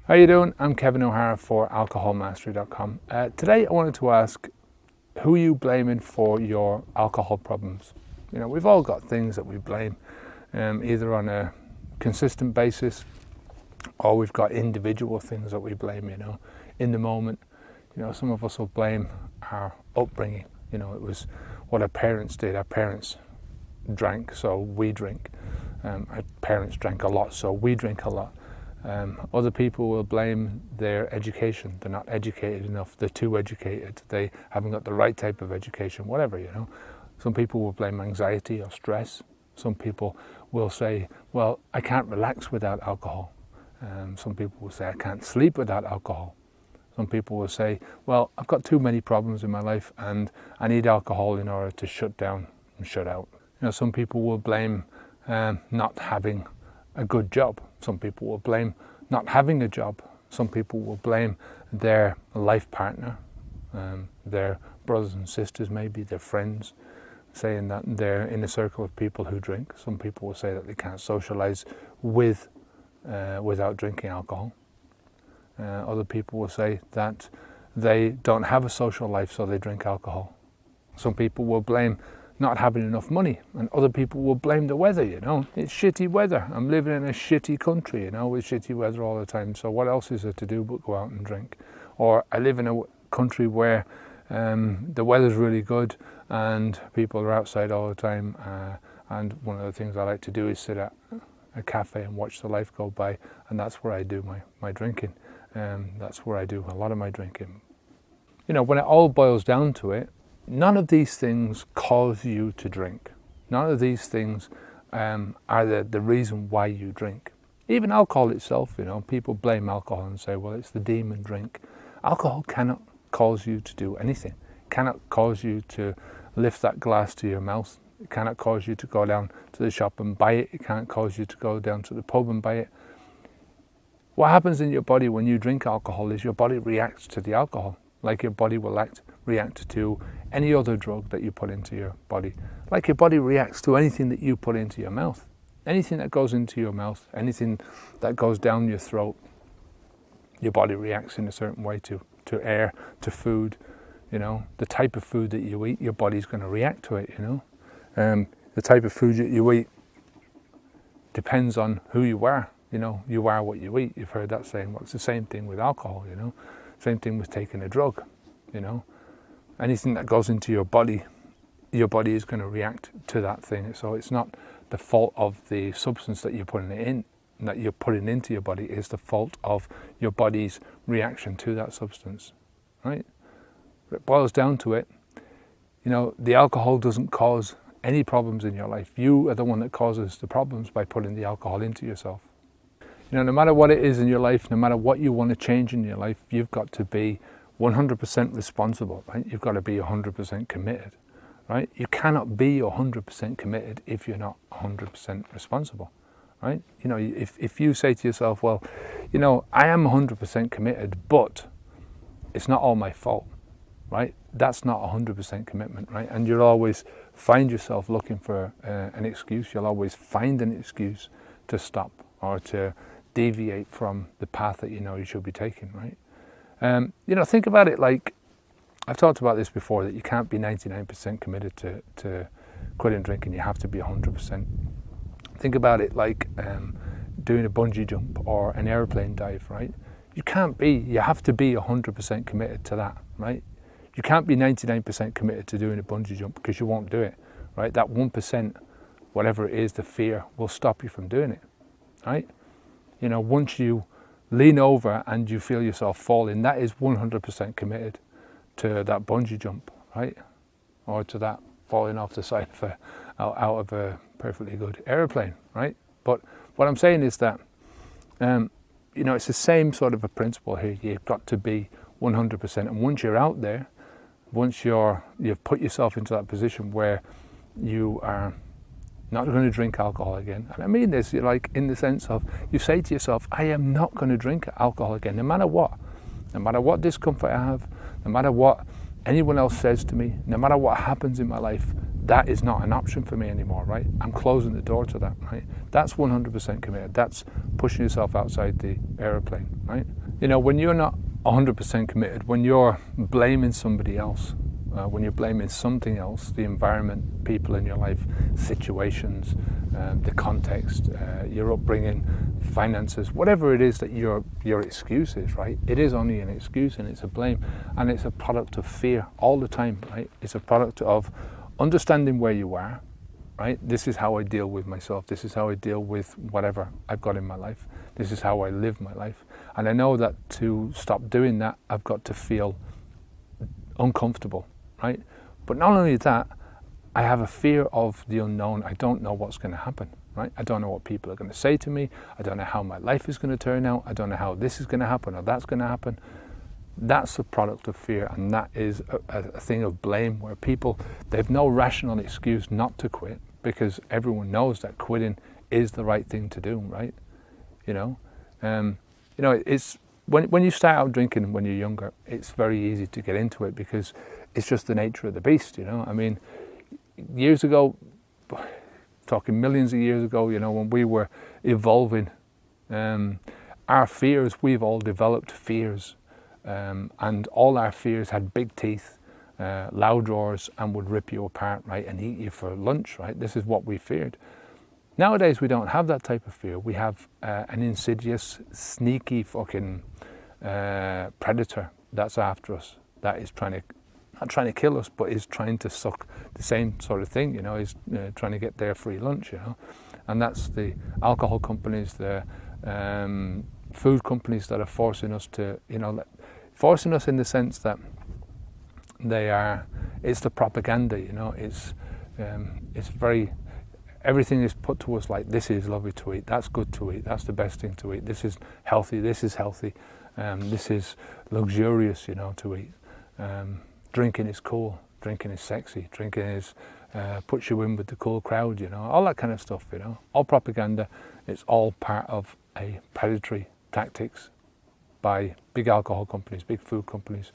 How you doing? I'm Kevin O'Hara for alcoholmastery.com. Today I wanted to ask, who are you blaming for your alcohol problems? You know, we've all got things that we blame, either on a consistent basis or we've got individual things that we blame, in the moment. Some of us will blame our upbringing. It was what our parents did. Our parents drank, so we drink. Our parents drank a lot, so we drink a lot. Other people will blame their education. They're not educated enough. They're too educated. They haven't got the right type of education, whatever, Some people will blame anxiety or stress. Some people will say, well, I can't relax without alcohol. Some people will say, I can't sleep without alcohol. Some people will say, well, I've got too many problems in my life and I need alcohol in order to shut down and shut out. Some people will blame not having a good job. Some people will blame not having a job. Some people will blame their life partner, their brothers and sisters, maybe their friends, saying that they're in a circle of people who drink. Some people will say that they can't socialize without drinking alcohol. Other people will say that they don't have a social life, so they drink alcohol. Some people will blame not having enough money, and other people will blame the weather. It's shitty weather. I'm living in a shitty country, with shitty weather all the time, so what else is there to do but go out and drink? Or I live in a country where the weather's really good and people are outside all the time, and one of the things I like to do is sit at a cafe and watch the life go by, and that's where I do my drinking. That's where I do a lot of my drinking. When it all boils down to it, none of these things cause you to drink. None of these things are the reason why you drink. Even alcohol itself, people blame alcohol and say, well, it's the demon drink. Alcohol cannot cause you to do anything. It cannot cause you to lift that glass to your mouth. It cannot cause you to go down to the shop and buy it. It can't cause you to go down to the pub and buy it. What happens in your body when you drink alcohol is your body reacts to the alcohol, like your body will react to any other drug that you put into your body. Like your body reacts to anything that you put into your mouth. Anything that goes into your mouth, anything that goes down your throat, your body reacts in a certain way to air, to food. The type of food that you eat, your body's going to react to it, The type of food that you eat depends on who you are. You are what you eat. You've heard that saying. Well, it's the same thing with alcohol, Same thing with taking a drug, Anything that goes into your body is going to react to that thing. So it's not the fault of the substance that you're putting into your body. It's the fault of your body's reaction to that substance, right? It boils down to it. The alcohol doesn't cause any problems in your life. You are the one that causes the problems by putting the alcohol into yourself. No matter what it is in your life, no matter what you want to change in your life, you've got to be 100% responsible, right? You've got to be 100% committed, right? You cannot be 100% committed if you're not 100% responsible, right? If you say to yourself, well, I am 100% committed, but it's not all my fault, right? That's not 100% commitment, right? And you'll always find yourself looking for an excuse. You'll always find an excuse to stop or to deviate from the path that you should be taking, right? Think about it like, I've talked about this before, that you can't be 99% committed to quitting drinking. You have to be 100%. Think about it like doing a bungee jump or an airplane dive, right? You have to be 100% committed to that, right? You can't be 99% committed to doing a bungee jump because you won't do it, right? That 1%, whatever it is, the fear, will stop you from doing it, right? Once you lean over and you feel yourself falling, that is 100% committed to that bungee jump, right? Or to that falling off the side out of a perfectly good airplane, right? But what I'm saying is that, it's the same sort of a principle here. You've got to be 100%. And once you're out there, once you've put yourself into that position where you are not going to drink alcohol again. And I mean this, like in the sense of, you say to yourself, I am not going to drink alcohol again, no matter what. No matter what discomfort I have, no matter what anyone else says to me, no matter what happens in my life, that is not an option for me anymore, right? I'm closing the door to that, right? That's 100% committed. That's pushing yourself outside the aeroplane, right? When you're not 100% committed, when you're blaming somebody else, when you're blaming something else, the environment, people in your life, situations, the context, your upbringing, finances, whatever it is that your excuse is, right? It is only an excuse, and it's a blame, and it's a product of fear all the time, right? It's a product of understanding where you are, right? This is how I deal with myself. This is how I deal with whatever I've got in my life. This is how I live my life. And I know that to stop doing that, I've got to feel uncomfortable, right? But not only that, I have a fear of the unknown. I don't know what's going to happen, right? I don't know what people are going to say to me. I don't know how my life is going to turn out. I don't know how this is going to happen or that's going to happen. That's a product of fear, and that is a thing of blame, where people, they have no rational excuse not to quit, because everyone knows that quitting is the right thing to do, right? It's when you start out drinking when you're younger, it's very easy to get into it because it's just the nature of the beast, I mean, years ago, talking millions of years ago, when we were evolving, our fears, we've all developed fears, and all our fears had big teeth, loud roars, and would rip you apart, right, and eat you for lunch, right? This is what we feared. Nowadays, we don't have that type of fear. We have an insidious, sneaky fucking predator that's after us, that is not trying to kill us, but is trying to suck the same sort of thing, is trying to get their free lunch, and that's the alcohol companies, the food companies that are forcing us to, forcing us in the sense that it's the propaganda, it's very, everything is put to us like, this is lovely to eat, that's good to eat, that's the best thing to eat, this is healthy, this is luxurious, to eat. Drinking is cool, drinking is sexy, drinking is puts you in with the cool crowd, all that kind of stuff, all propaganda. It's all part of a predatory tactics by big alcohol companies, big food companies,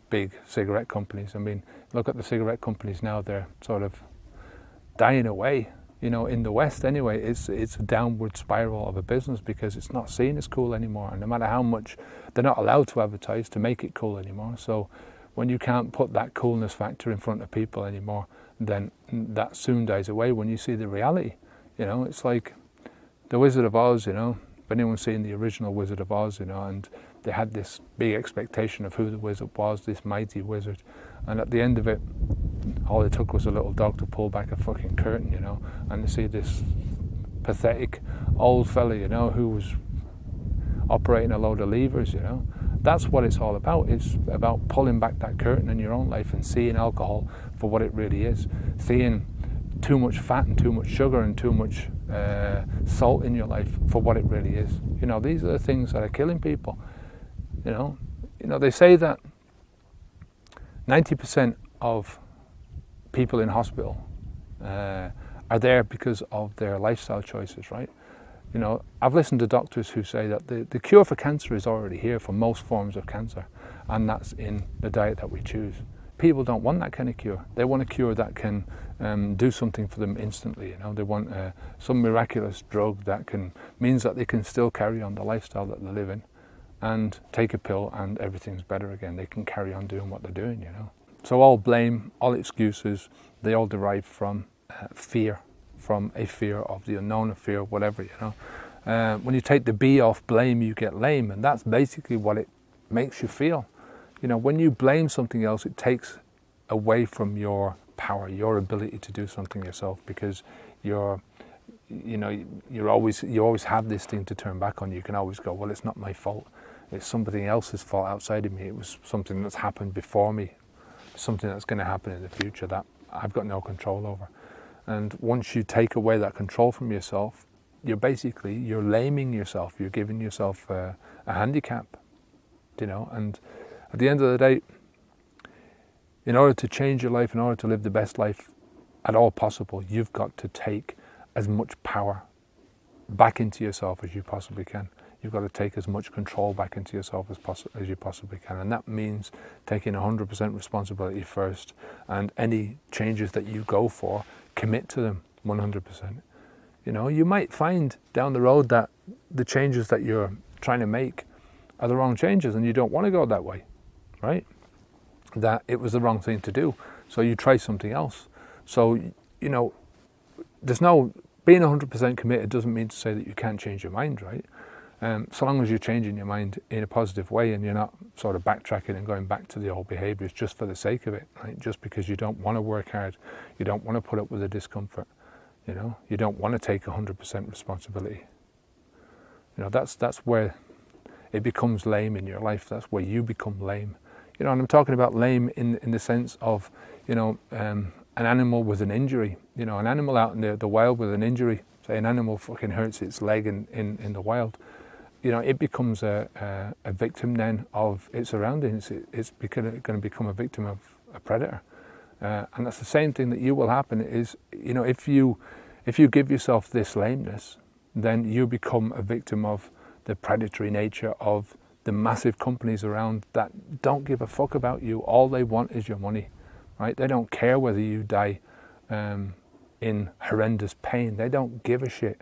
big cigarette companies. I mean, look at the cigarette companies now, they're sort of dying away, in the West anyway. It's a downward spiral of a business because it's not seen as cool anymore, and no matter how much, they're not allowed to advertise to make it cool anymore. So when you can't put that coolness factor in front of people anymore, then that soon dies away when you see the reality. It's like the Wizard of Oz, if anyone's seen the original Wizard of Oz, and they had this big expectation of who the wizard was, this mighty wizard, and at the end of it, all it took was a little dog to pull back a fucking curtain, and to see this pathetic old fella, who was operating a load of levers, That's what it's all about. It's about pulling back that curtain in your own life and seeing alcohol for what it really is. Seeing too much fat and too much sugar and too much salt in your life for what it really is. These are the things that are killing people. They say that 90% of people in hospital are there because of their lifestyle choices, right? I've listened to doctors who say that the cure for cancer is already here for most forms of cancer, and that's in the diet that we choose. People don't want that kind of cure. They want a cure that can do something for them instantly. They want some miraculous drug that means that they can still carry on the lifestyle that they live in, and take a pill and everything's better again. They can carry on doing what they're doing. So all blame, all excuses, they all derive from fear. From a fear of the unknown, a fear of whatever, When you take the B off blame, you get lame, and that's basically what it makes you feel. When you blame something else, it takes away from your power, your ability to do something yourself, because you always have this thing to turn back on. You can always go, well, it's not my fault. It's somebody else's fault outside of me. It was something that's happened before me, something that's going to happen in the future that I've got no control over. And once you take away that control from yourself, you're laming yourself. You're giving yourself a handicap, And at the end of the day, in order to change your life, in order to live the best life at all possible, you've got to take as much power back into yourself as you possibly can. you've got to take as much control back into yourself as you possibly can. And that means taking 100% responsibility first, and any changes that you go for, commit to them 100%. You know, you might find down the road that the changes that you're trying to make are the wrong changes and you don't want to go that way, right? That it was the wrong thing to do. So you try something else. So, you know, there's no, being 100% committed doesn't mean to say that you can't change your mind, right? So long as you're changing your mind in a positive way and you're not sort of backtracking and going back to the old behaviours just for the sake of it, right? Just because you don't want to work hard, you don't want to put up with the discomfort, you know, you don't want to take 100% responsibility. You know, that's where it becomes lame in your life. That's where you become lame. You know, and I'm talking about lame in the sense of, you know, an animal with an injury. You know, an animal out in the wild with an injury. Say an animal fucking hurts its leg in the wild. You know, it becomes a victim then of its surroundings. It's going to become a victim of a predator. And that's the same thing that you will happen is, you know, if you give yourself this lameness, then you become a victim of the predatory nature of the massive companies around that don't give a fuck about you. All they want is your money, right? They don't care whether you die in horrendous pain. They don't give a shit,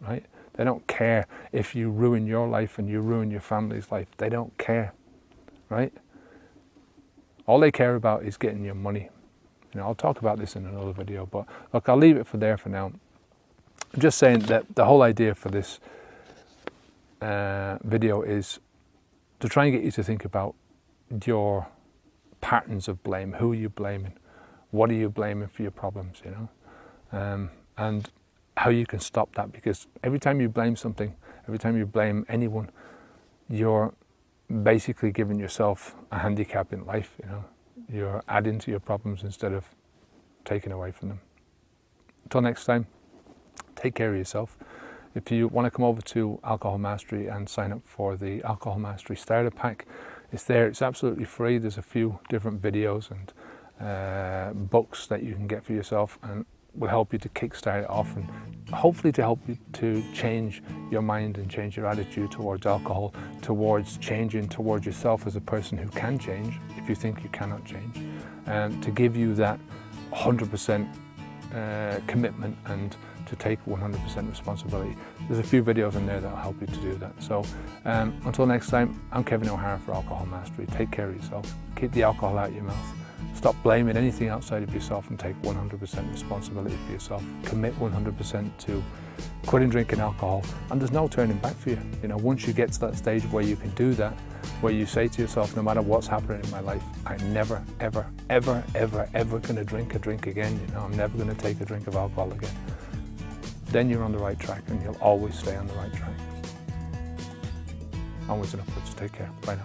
right? They don't care if you ruin your life and you ruin your family's life. They don't care, right? All they care about is getting your money. You know, I'll talk about this in another video, but look, I'll leave it for now. I'm just saying that the whole idea for this video is to try and get you to think about your patterns of blame. Who are you blaming? What are you blaming for your problems, you know? And how you can stop that, because every time you blame something, every time you blame anyone, you're basically giving yourself a handicap in life, you know? You're adding to your problems instead of taking away from them. Until next time, take care of yourself. If you want to come over to Alcohol Mastery and sign up for the Alcohol Mastery Starter Pack, it's there. It's absolutely free. There's a few different videos and books that you can get for yourself, and will help you to kickstart it off, and hopefully to help you to change your mind and change your attitude towards alcohol, towards changing towards yourself as a person who can change if you think you cannot change, and to give you that 100% commitment and to take 100% responsibility. There's a few videos in there that will help you to do that. So until next time, I'm Kevin O'Hara for Alcohol Mastery. Take care of yourself. Keep the alcohol out of your mouth. Stop blaming anything outside of yourself and take 100% responsibility for yourself. Commit 100% to quitting drinking alcohol, and there's no turning back for you. You know, once you get to that stage where you can do that, where you say to yourself, no matter what's happening in my life, I'm never, ever, ever, ever, ever going to drink a drink again. You know, I'm never going to take a drink of alcohol again. Then you're on the right track, and you'll always stay on the right track. Onwards and upwards. Take care. Bye now.